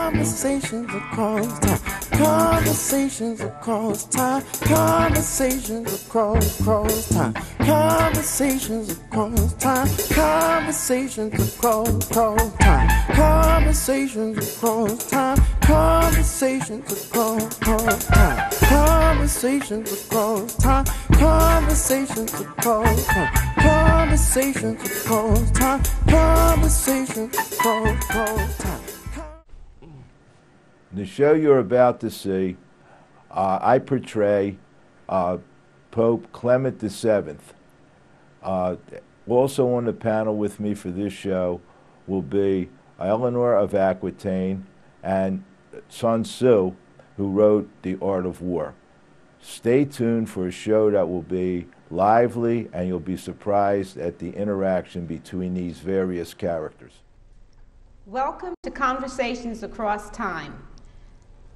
Conversations across time. Conversations across time. Conversations across time. Conversations across time. Conversations across time. Conversations across time. Conversations across time. Conversations across time. Conversations across time. Conversations across time. Conversations across time. The show you're about to see, I portray Pope Clement VII. Also on the panel with me for this show will be Eleanor of Aquitaine and Sun Tzu, who wrote The Art of War. Stay tuned for a show that will be lively, and you'll be surprised at the interaction between these various characters. Welcome to Conversations Across Time,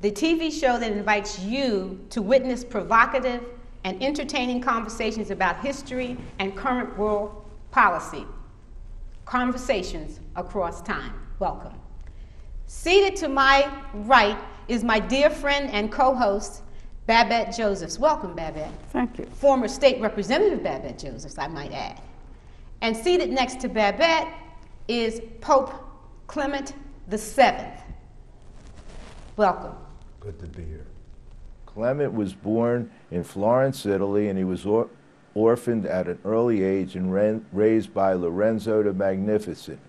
the TV show that invites you to witness provocative and entertaining conversations about history and current world policy. Conversations Across Time. Welcome. Seated to my right is my dear friend and co-host, Babette Josephs. Welcome, Babette. Thank you. Former State Representative Babette Josephs, I might add. And seated next to Babette is Pope Clement VII. Welcome. Good to be here. Clement was born in Florence, Italy, and he was orphaned at an early age and raised by Lorenzo the Magnificent.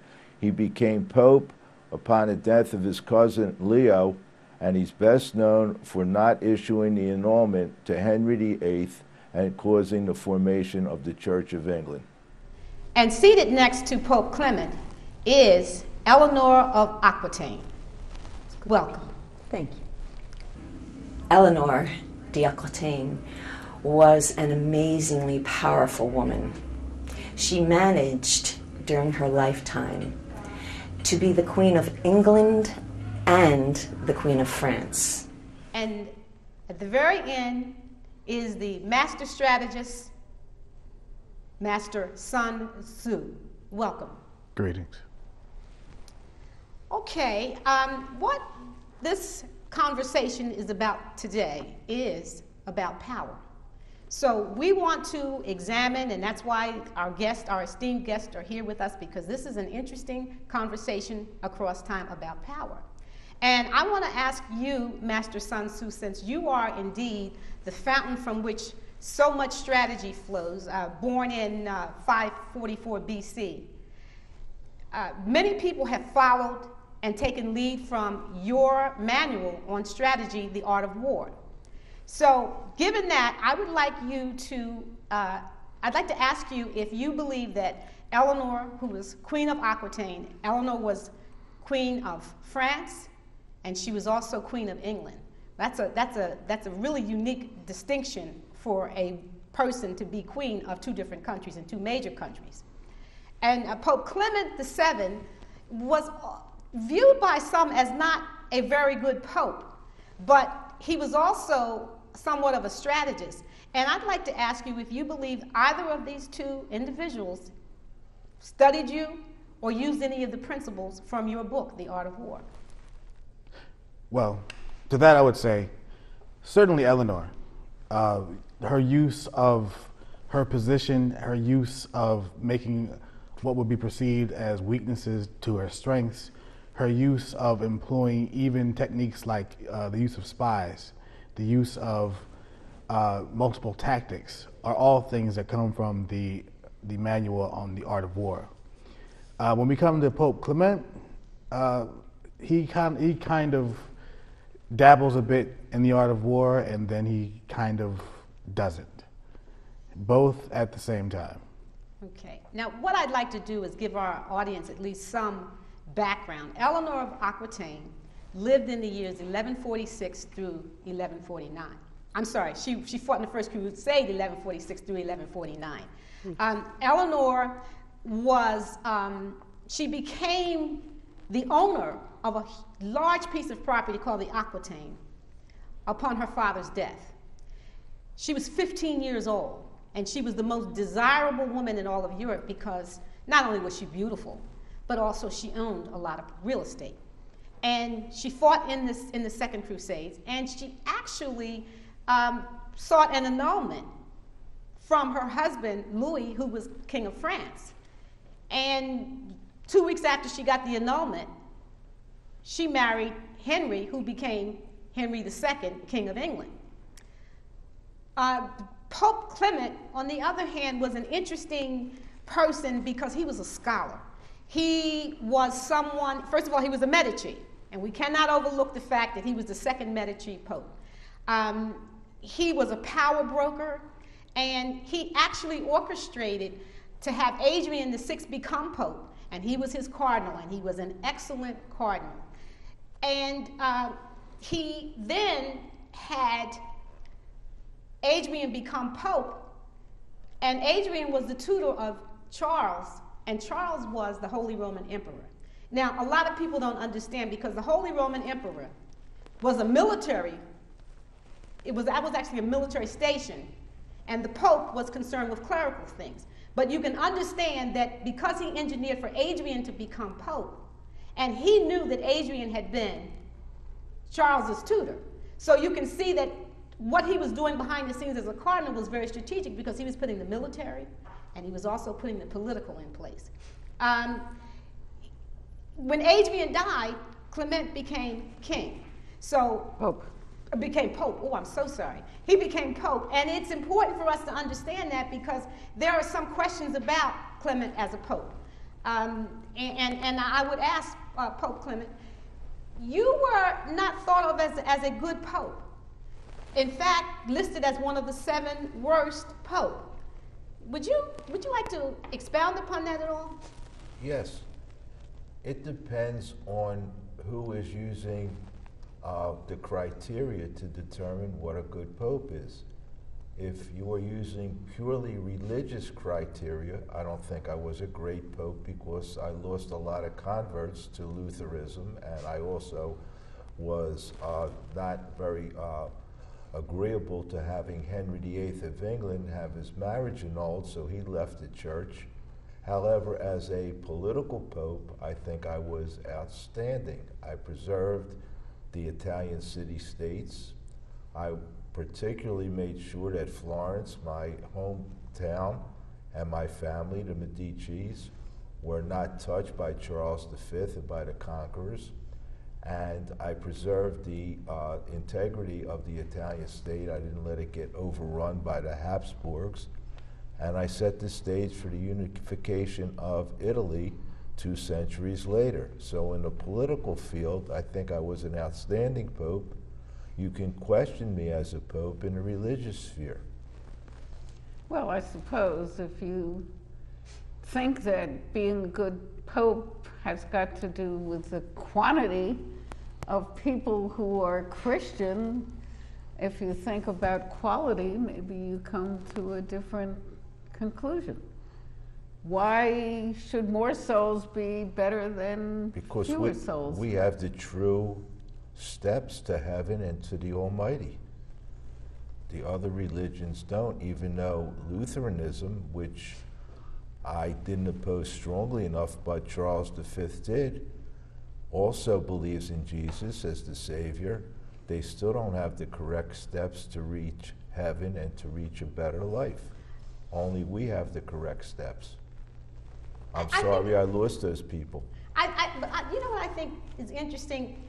He became Pope upon the death of his cousin Leo, and he's best known for not issuing the annulment to Henry VIII and causing the formation of the Church of England. And seated next to Pope Clement is Eleanor of Aquitaine. Welcome. Thank you. Eleanor d'Aquitaine was an amazingly powerful woman. She managed during her lifetime to be the Queen of England and the Queen of France. And at the very end is the master strategist, Master Sun Tzu. Welcome. Greetings. Okay, what this conversation is about today is about power. So we want to examine, and that's why our esteemed guests are here with us, because this is an interesting conversation across time about power. And I want to ask you, Master Sun Tzu, since you are indeed the fountain from which so much strategy flows, born in 544 BC, many people have followed and taken lead from your manual on strategy, The Art of War. So given that, I would like you to, I'd like to ask you if you believe that Eleanor, who was Queen of Aquitaine, Eleanor was Queen of France, and she was also Queen of England. That's a really unique distinction for a person to be queen of two different countries and two major countries. And Pope Clement VII was viewed by some as not a very good pope, but he was also somewhat of a strategist. And I'd like to ask you if you believe either of these two individuals studied you or used any of the principles from your book, The Art of War. Well, to that I would say, certainly Eleanor. Her use of her position, her use of making what would be perceived as weaknesses to her strengths, her use of employing even techniques like the use of spies, the use of multiple tactics, are all things that come from the manual on the art of war. When we come to Pope Clement, he kind of dabbles a bit in the art of war, and then he kind of doesn't. Both at the same time. Okay. Now, what I'd like to do is give our audience at least some background. Eleanor of Aquitaine lived in the years 1146 through 1149. I'm sorry, she fought in the First Crusade 1146 through 1149. Eleanor was, she became the owner of a large piece of property called the Aquitaine upon her father's death. She was 15 years old, and she was the most desirable woman in all of Europe because not only was she beautiful, but also she owned a lot of real estate. and she fought in the Second Crusades, and she actually sought an annulment from her husband, Louis, who was King of France. And 2 weeks after she got the annulment, she married Henry, who became Henry II, King of England. Pope Clement, on the other hand, was an interesting person because he was a scholar. He was someone, first of all, he was a Medici, and we cannot overlook the fact that he was the second Medici Pope. He was a power broker, and he actually orchestrated to have Adrian VI become Pope, and he was his cardinal, and he was an excellent cardinal. And he then had Adrian become Pope, and Adrian was the tutor of Charles, and Charles was the Holy Roman Emperor. Now, a lot of people don't understand because the Holy Roman Emperor was a military, that was actually a military station, and the Pope was concerned with clerical things. But you can understand that because he engineered for Adrian to become Pope, and he knew that Adrian had been Charles's tutor. So you can see that what he was doing behind the scenes as a cardinal was very strategic because he was putting the military and he was also putting the political in place. When Adrian died, Clement became king. So Pope. Became Pope. Oh, I'm so sorry. He became Pope. And it's important for us to understand that because there are some questions about Clement as a Pope. And I would ask Pope Clement, you were not thought of as a good Pope. In fact, listed as one of the 7 worst Pope. Would you like to expound upon that at all? Yes. It depends on who is using the criteria to determine what a good pope is. If you are using purely religious criteria, I don't think I was a great pope because I lost a lot of converts to Lutheranism, and I also was not very agreeable to having Henry VIII of England have his marriage annulled, so he left the church. However, as a political pope, I think I was outstanding. I preserved the Italian city-states. I particularly made sure that Florence, my hometown, and my family, the Medicis, were not touched by Charles V and by the conquerors. And I preserved the integrity of the Italian state. I didn't let it get overrun by the Habsburgs. And I set the stage for the unification of Italy 2 centuries later. So in the political field, I think I was an outstanding pope. You can question me as a pope in the religious sphere. Well, I suppose if you think that being a good pope has got to do with the quantity of people who are Christian, if you think about quality, maybe you come to a different conclusion. Why should more souls be better than fewer souls? We have the true steps to heaven and to the Almighty. The other religions don't, even though Lutheranism, which I didn't oppose strongly enough, but Charles V did, also believes in Jesus as the Savior. They still don't have the correct steps to reach heaven and to reach a better life. Only we have the correct steps. I'm sorry I lost those people. You know what I think is interesting?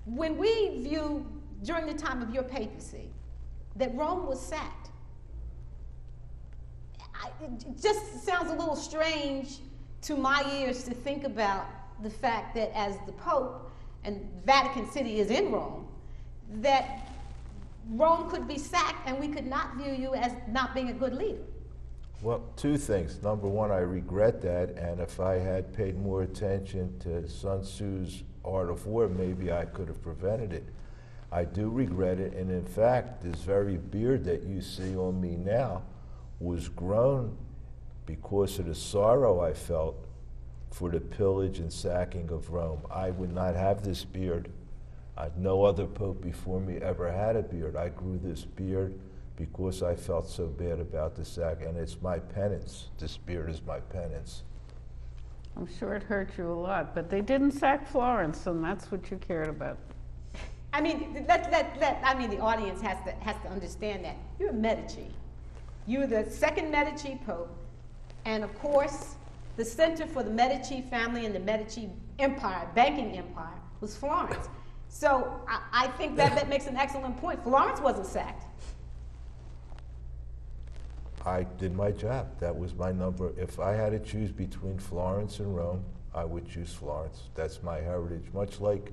When we view, during the time of your papacy, that Rome was sacked, it just sounds a little strange to my ears to think about the fact that as the Pope, and Vatican City is in Rome, that Rome could be sacked and we could not view you as not being a good leader. Well, 2 things. Number one, I regret that, and if I had paid more attention to Sun Tzu's Art of War, maybe I could have prevented it. I do regret it, and in fact, this very beard that you see on me now was grown because of the sorrow I felt for the pillage and sacking of Rome. I would not have this beard. No other pope before me ever had a beard. I grew this beard because I felt so bad about the sack, and it's my penance. This beard is my penance. I'm sure it hurt you a lot, but they didn't sack Florence, and that's what you cared about. I mean, the audience has to understand that. You're a Medici. You're the second Medici Pope, and of course, the center for the Medici family and the Medici empire, banking empire, was Florence. So I think that makes an excellent point. Florence wasn't sacked. I did my job. That was my number. If I had to choose between Florence and Rome, I would choose Florence. That's my heritage, much like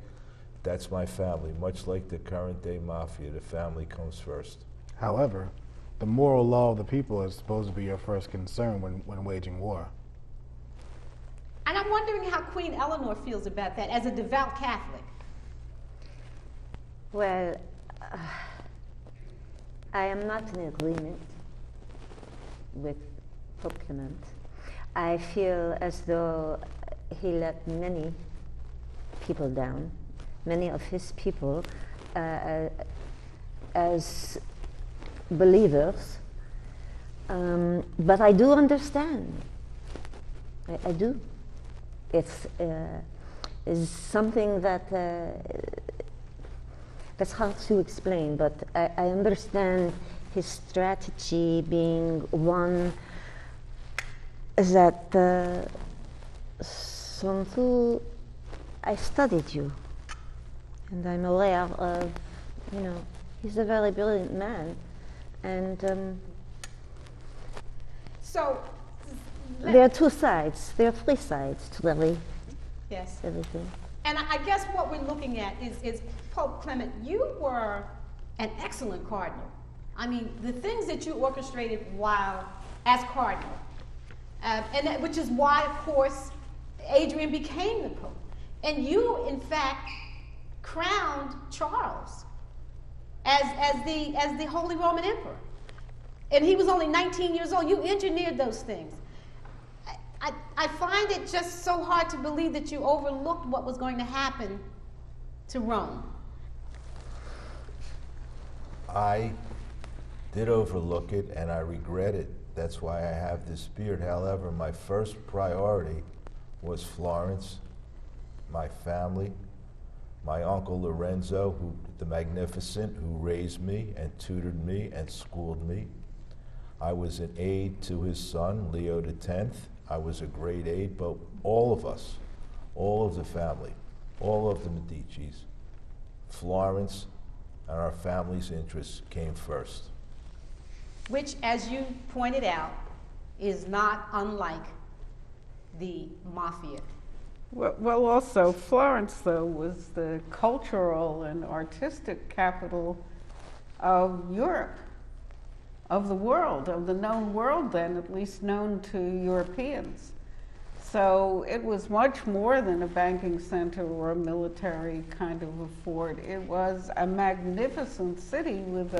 that's my family, much like the current day mafia, the family comes first. However, the moral law of the people is supposed to be your first concern when waging war. And I'm wondering how Queen Eleanor feels about that as a devout Catholic. Well, I am not in agreement with Pope Clement. I feel as though he let many people down, many of his people, as believers. But I do understand. I do. It's something that that's hard to explain, but I understand his strategy being one that Sun Tzu, I studied you, and I'm aware of, he's a very brilliant man, and so there are two sides, there are three sides to everything. And I guess what we're looking at is Pope Clement, you were an excellent cardinal. I mean, the things that you orchestrated while as cardinal, which is why, of course, Adrian became the Pope. And you, in fact, crowned Charles as the Holy Roman Emperor. And he was only 19 years old. You engineered those things. I find it just so hard to believe that you overlooked what was going to happen to Rome. I did overlook it, and I regret it. That's why I have this beard. However, my first priority was Florence, my family, my uncle Lorenzo, the Magnificent, who raised me and tutored me and schooled me. I was an aide to his son, Leo X. I was a great aide, but all of us, all of the family, all of the Medicis, Florence, and our family's interests came first. Which, as you pointed out, is not unlike the mafia. Well, also, Florence, though, was the cultural and artistic capital of Europe, of the world, of the known world then, at least known to Europeans. So it was much more than a banking center or a military kind of a fort. It was a magnificent city with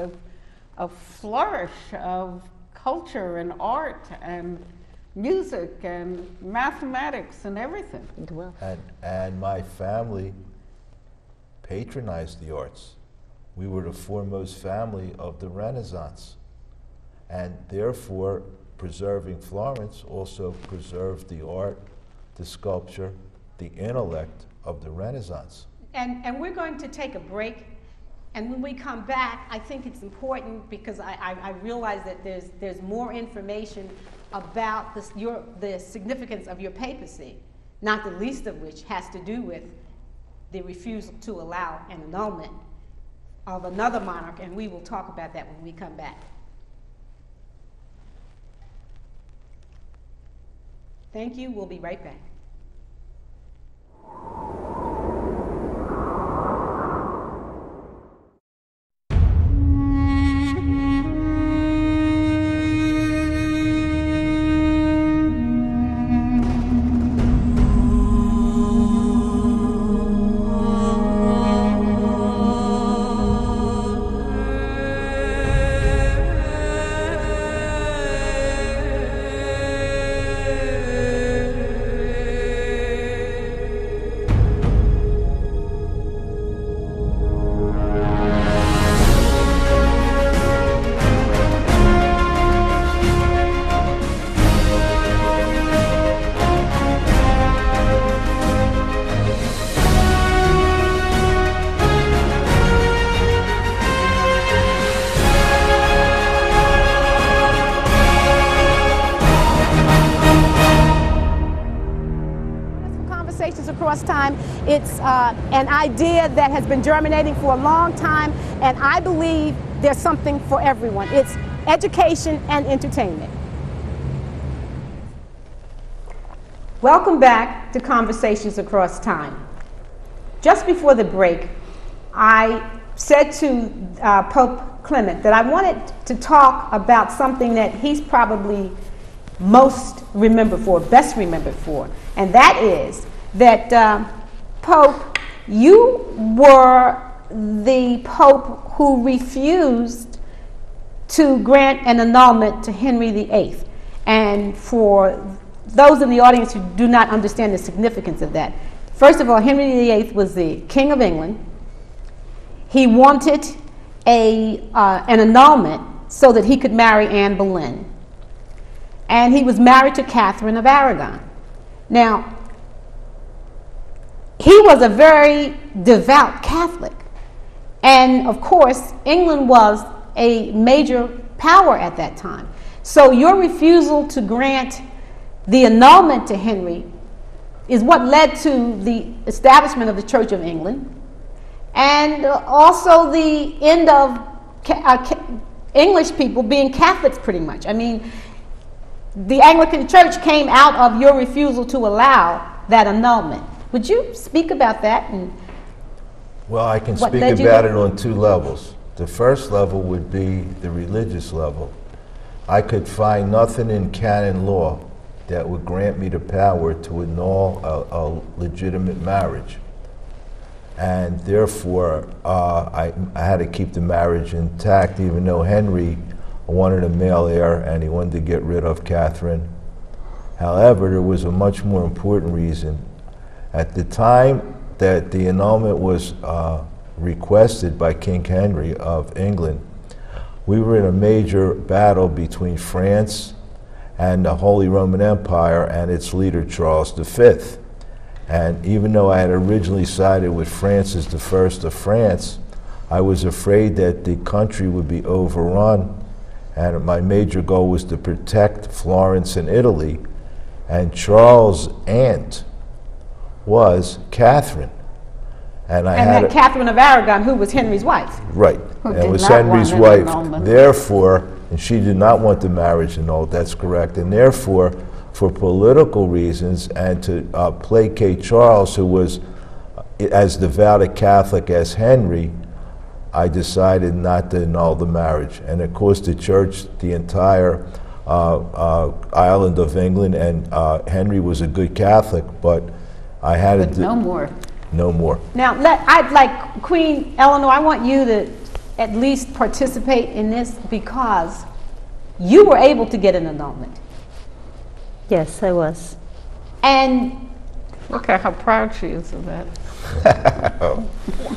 a flourish of culture and art and music and mathematics and everything. And my family patronized the arts. We were the foremost family of the Renaissance. And therefore, preserving Florence also preserved the art, the sculpture, the intellect of the Renaissance. And we're going to take a break. And when we come back, I think it's important because I realize that there's more information about the significance of your papacy, not the least of which has to do with the refusal to allow an annulment of another monarch, and we will talk about that when we come back. Thank you. We'll be right back. Across Time. It's an idea that has been germinating for a long time, and I believe there's something for everyone. It's education and entertainment. Welcome back to Conversations Across Time. Just before the break, I said to Pope Clement that I wanted to talk about something that he's probably most remembered for, best remembered for, and that is that Pope, you were the Pope who refused to grant an annulment to Henry VIII. And for those in the audience who do not understand the significance of that, first of all, Henry VIII was the King of England. He wanted an annulment so that he could marry Anne Boleyn. And he was married to Catherine of Aragon. Now, he was a very devout Catholic. And of course, England was a major power at that time. So your refusal to grant the annulment to Henry is what led to the establishment of the Church of England, and also the end of English people being Catholics pretty much. I mean, the Anglican Church came out of your refusal to allow that annulment. Would you speak about that? And well, I can speak about it on two levels. The first level would be the religious level. I could find nothing in canon law that would grant me the power to annul a legitimate marriage. And therefore, I had to keep the marriage intact, even though Henry wanted a male heir and he wanted to get rid of Catherine. However, there was a much more important reason. At the time that the annulment was requested by King Henry of England, we were in a major battle between France and the Holy Roman Empire and its leader, Charles V. And even though I had originally sided with Francis I of France, I was afraid that the country would be overrun, and my major goal was to protect Florence and Italy. And Charles' aunt was Catherine. And that Catherine of Aragon, who was Henry's wife. Right, and was Henry's wife. Therefore, and she did not want the marriage annulled, that's correct. And therefore, for political reasons and to placate Charles, who was as devout a Catholic as Henry, I decided not to annul the marriage. And of course, the church, the entire island of England, and Henry was a good Catholic, but I had to no more. No more. Now, I'd like Queen Eleanor, I want you to at least participate in this because you were able to get an annulment. Yes, I was. And look at how proud she is of that.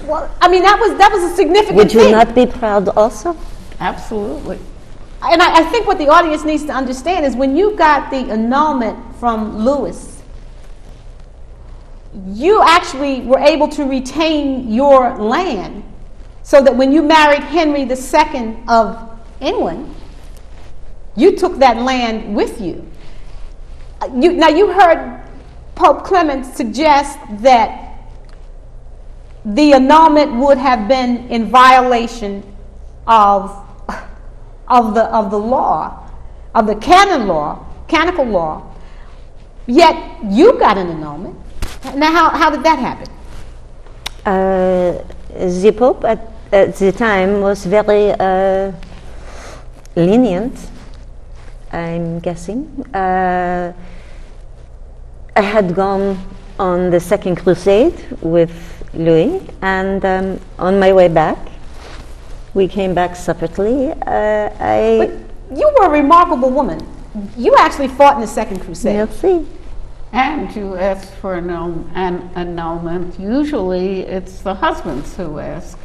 well, I mean, that was a significant Would you thing. not be proud also? Absolutely. And I think what the audience needs to understand is when you got the annulment from Louis, you actually were able to retain your land so that when you married Henry II of England, you took that land with you. Now you heard Pope Clement suggest that the annulment would have been in violation of the law, of the canonical law, yet you got an annulment. Now, how did that happen? The Pope at the time was very lenient, I'm guessing. I had gone on the Second Crusade with Louis, and on my way back, we came back separately. But you were a remarkable woman. You actually fought in the Second Crusade. Merci. And you asked for an annulment. Usually it's the husbands who ask.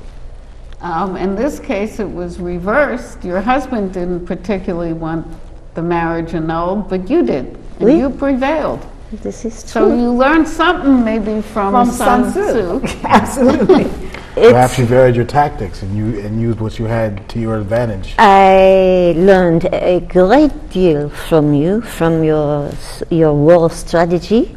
In this case, it was reversed. Your husband didn't particularly want the marriage annulled, but you did, and you prevailed. This is true. So you learned something maybe from Sun Tzu. Absolutely. Perhaps you varied your tactics and used what you had to your advantage. I learned a great deal from you, from your war strategy.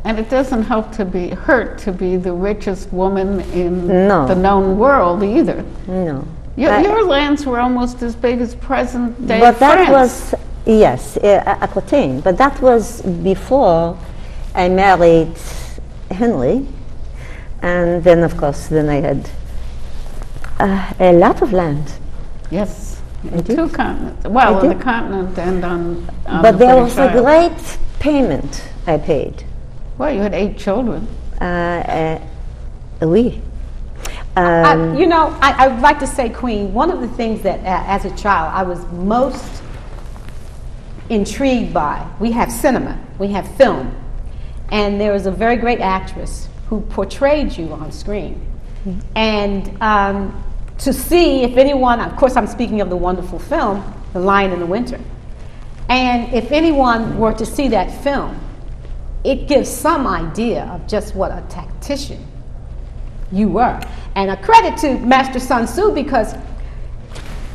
And it doesn't help to be the richest woman in No. the known world either. No. Your lands were almost as big as present-day But that France. was, yes, Aquitaine. But that was before I married Henry. And then, of course, then I had a lot of land. Yes, I in did. 2 continents. Well, I on the did. continent and on But the there British was a Isles. great payment I paid. Well, you had 8 children. Oui. I would like to say, Queen, one of the things that as a child I was most intrigued by, we have cinema, we have film, and there was a very great actress who portrayed you on screen. And to see if anyone, of course I'm speaking of the wonderful film, The Lion in the Winter, and if anyone were to see that film, it gives some idea of just what a tactician you were. And a credit to Master Sun Tzu, because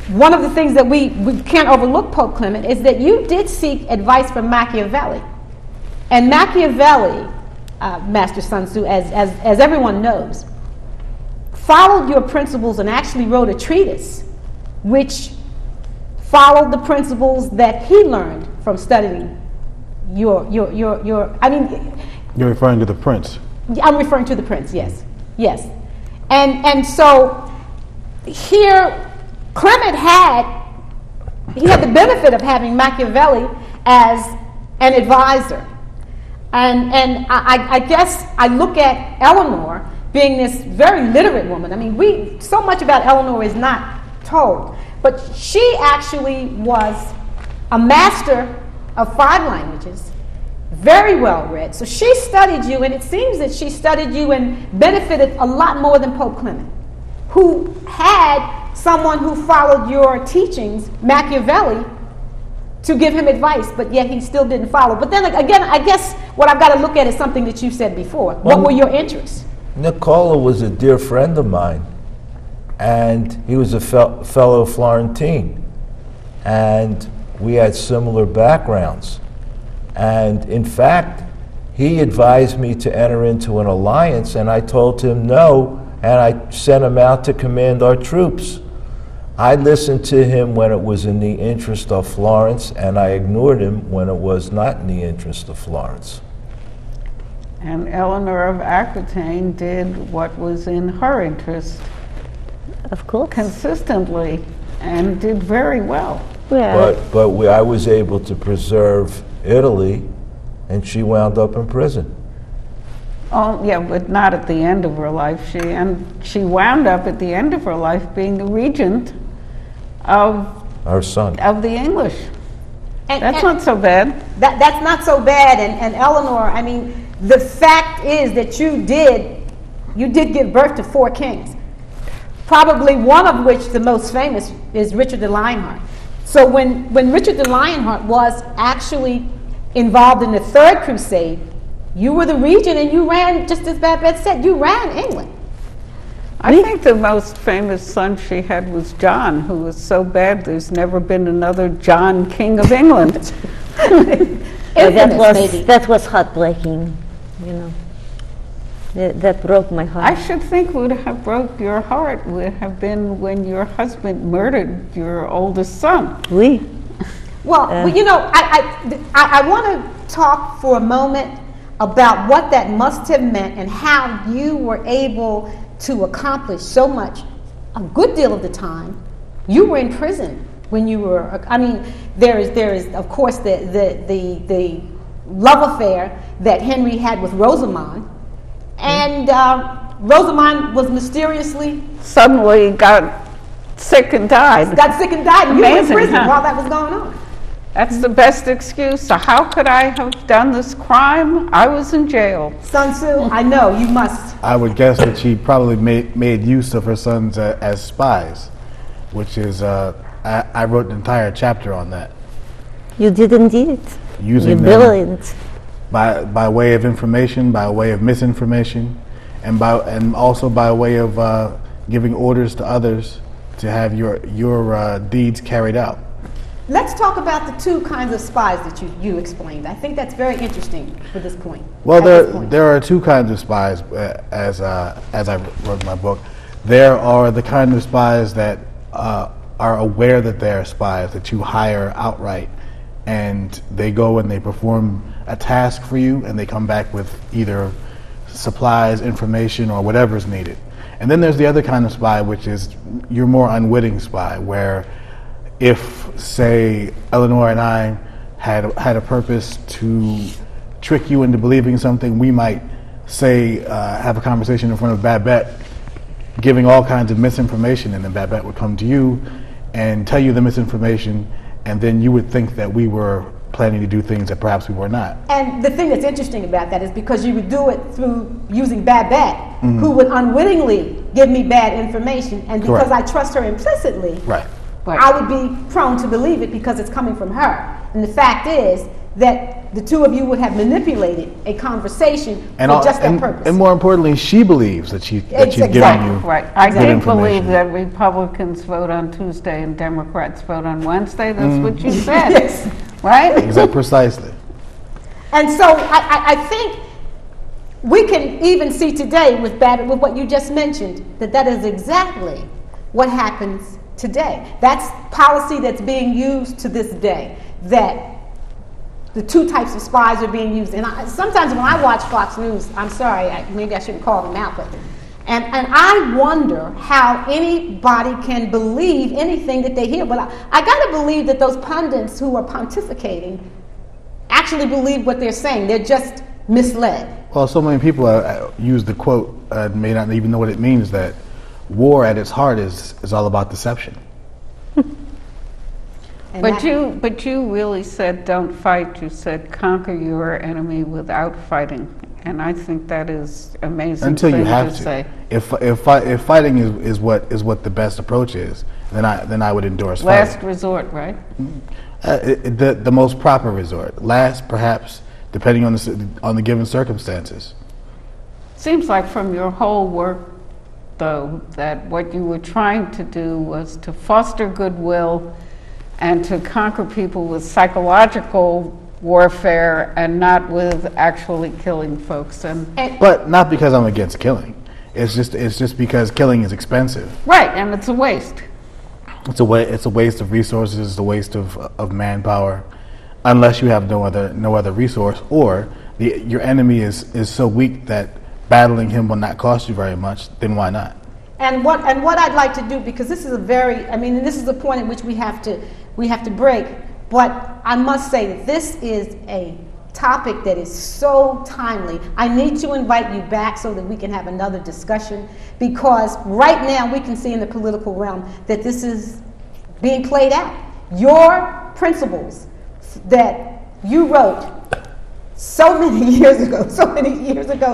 one of the things that we can't overlook, Pope Clement, is that you did seek advice from Machiavelli. And Machiavelli, Master Sun Tzu, as everyone knows, followed your principles and actually wrote a treatise which followed the principles that he learned from studying You're referring to the prince. I'm referring to the prince, yes. Yes. And so here Clement had the benefit of having Machiavelli as an advisor. And I guess I look at Eleanor being this very literate woman. I mean, so much about Eleanor is not told, but she actually was a master of 5 languages, very well read. So she studied you, and it seems that she studied you and benefited a lot more than Pope Clement, who had someone who followed your teachings, Machiavelli, to give him advice, but yet he still didn't follow. But then again, I guess what I've got to look at is something that you said before. What were your interests? Nicola was a dear friend of mine, and he was a fellow Florentine, and we had similar backgrounds. And in fact, he advised me to enter into an alliance, and I told him no, and I sent him out to command our troops. I listened to him when it was in the interest of Florence, and I ignored him when it was not in the interest of Florence. And Eleanor of Aquitaine did what was in her interest Of course. consistently and did very well. Well, But I was able to preserve Italy, and she wound up in prison. Oh, yeah, but not at the end of her life. She wound up at the end of her life being the regent of Her son. the English. And That's not so bad. That's not so bad. And Eleanor, I mean, the fact is that you did give birth to 4 kings. Probably one of which, the most famous, is Richard the Lionheart. So when Richard the Lionheart was actually involved in the 3rd Crusade, you were the regent, and you ran, just as Babette said, you ran England. I think the most famous son she had was John, who was so bad there's never been another John, King of England. that was heartbreaking, you know. That broke my heart. I should think would have broke your heart would have been when your husband murdered your oldest son. Oui. Well, you know, I want to talk for a moment about what that must have meant and how you were able to accomplish so much. A good deal of the time, you were in prison when you were. I mean, there is of course the love affair that Henry had with Rosamond, and Rosamond was mysteriously Suddenly got sick and died. and you were in Amazing, prison huh? while that was going on. That's the best excuse. So how could I have done this crime? I was in jail. Sun Tzu, I know you must. I would guess that she probably made use of her sons as spies, which is, I wrote an entire chapter on that. You did indeed. Using You're them brilliant. by way of information, by way of misinformation, and also by way of giving orders to others to have your deeds carried out. let's talk about the two kinds of spies that you explained. I think that's very interesting for this point. Well, there are two kinds of spies, as I wrote in my book. There are the kind of spies that are aware that they are spies, that you hire outright, and they go and they perform a task for you, and they come back with either supplies, information, or whatever is needed. And then there's the other kind of spy, which is your more unwitting spy, where if, say, Eleanor and I had a purpose to trick you into believing something, we might, say, have a conversation in front of Babette, giving all kinds of misinformation, and then Babette would come to you and tell you the misinformation, and then you would think that we were planning to do things that perhaps we were not. And the thing that's interesting about that is because you would do it through using Babette, who would unwittingly give me bad information, and because I trust her implicitly, I would be prone to believe it because it's coming from her. And the fact is that the two of you would have manipulated a conversation for just that purpose. And more importantly, she believes that she's giving you I do believe that Republicans vote on Tuesday and Democrats vote on Wednesday. That's what you said. Yes. Right? Exactly, precisely. And so I think we can even see today with what you just mentioned, that is exactly what happens today. That's policy that's being used to this day, that the two types of spies are being used. And sometimes when I watch Fox News, I'm sorry, maybe I shouldn't call them out, but and I wonder how anybody can believe anything that they hear. But I got to believe that those pundits who are pontificating actually believe what they're saying. They're just misled. Well, so many people use the quote, may not even know what it means, that war at its heart is all about deception. But you really said don't fight. You said conquer your enemy without fighting, and I think that is amazing. Until you have to. Say. If fighting is what the best approach is, then I would endorse last fighting. resort, right? The most proper resort. Last, perhaps, depending on the given circumstances. Seems like from your whole work, though, that what you were trying to do was to foster goodwill and to conquer people with psychological warfare and not with actually killing folks. But not because I'm against killing. It's just because killing is expensive. Right, and it's a waste. It's a waste of resources. It's a waste of manpower, unless you have no other resource, or your enemy is so weak that battling him will not cost you very much. Then why not? And what I'd like to do, because this is this is the point at which we have to break, but I must say that this is a topic that is so timely. I need to invite you back so that we can have another discussion, because right now we can see in the political realm that this is being played out. Your principles that you wrote so many years ago,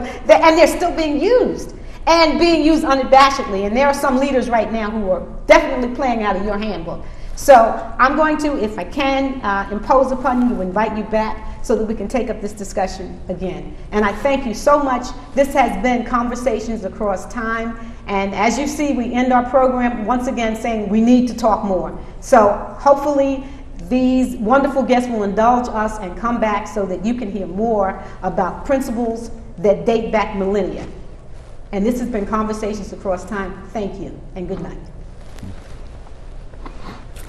and they're still being used. And being used unabashedly. And there are some leaders right now who are definitely playing out of your handbook. So I'm going to, if I can, impose upon you, invite you back so that we can take up this discussion again. And I thank you so much. This has been Conversations Across Time. And as you see, we end our program once again saying we need to talk more. So hopefully these wonderful guests will indulge us and come back so that you can hear more about principles that date back millennia. And this has been Conversations Across Time. Thank you, and good night.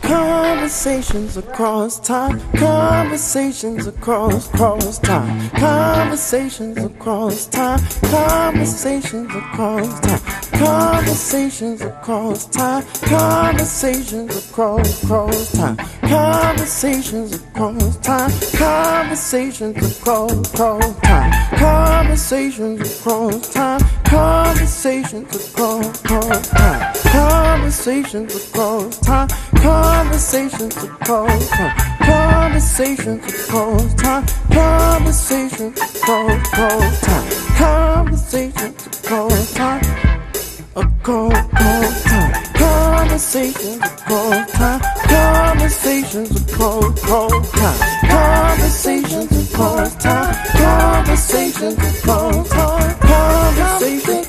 Conversations across time. Conversations across time. Conversations across time. Conversations across time. Conversations across time. Conversations across time. Conversations across time. Conversations across time. Conversations across time. Conversations across time. Conversations across time. Conversations across time. Conversations across time. Conversations across time. Conversations across time. Across time. Conversations across time. Conversations across time. Conversations across time. Conversations across time. Conversations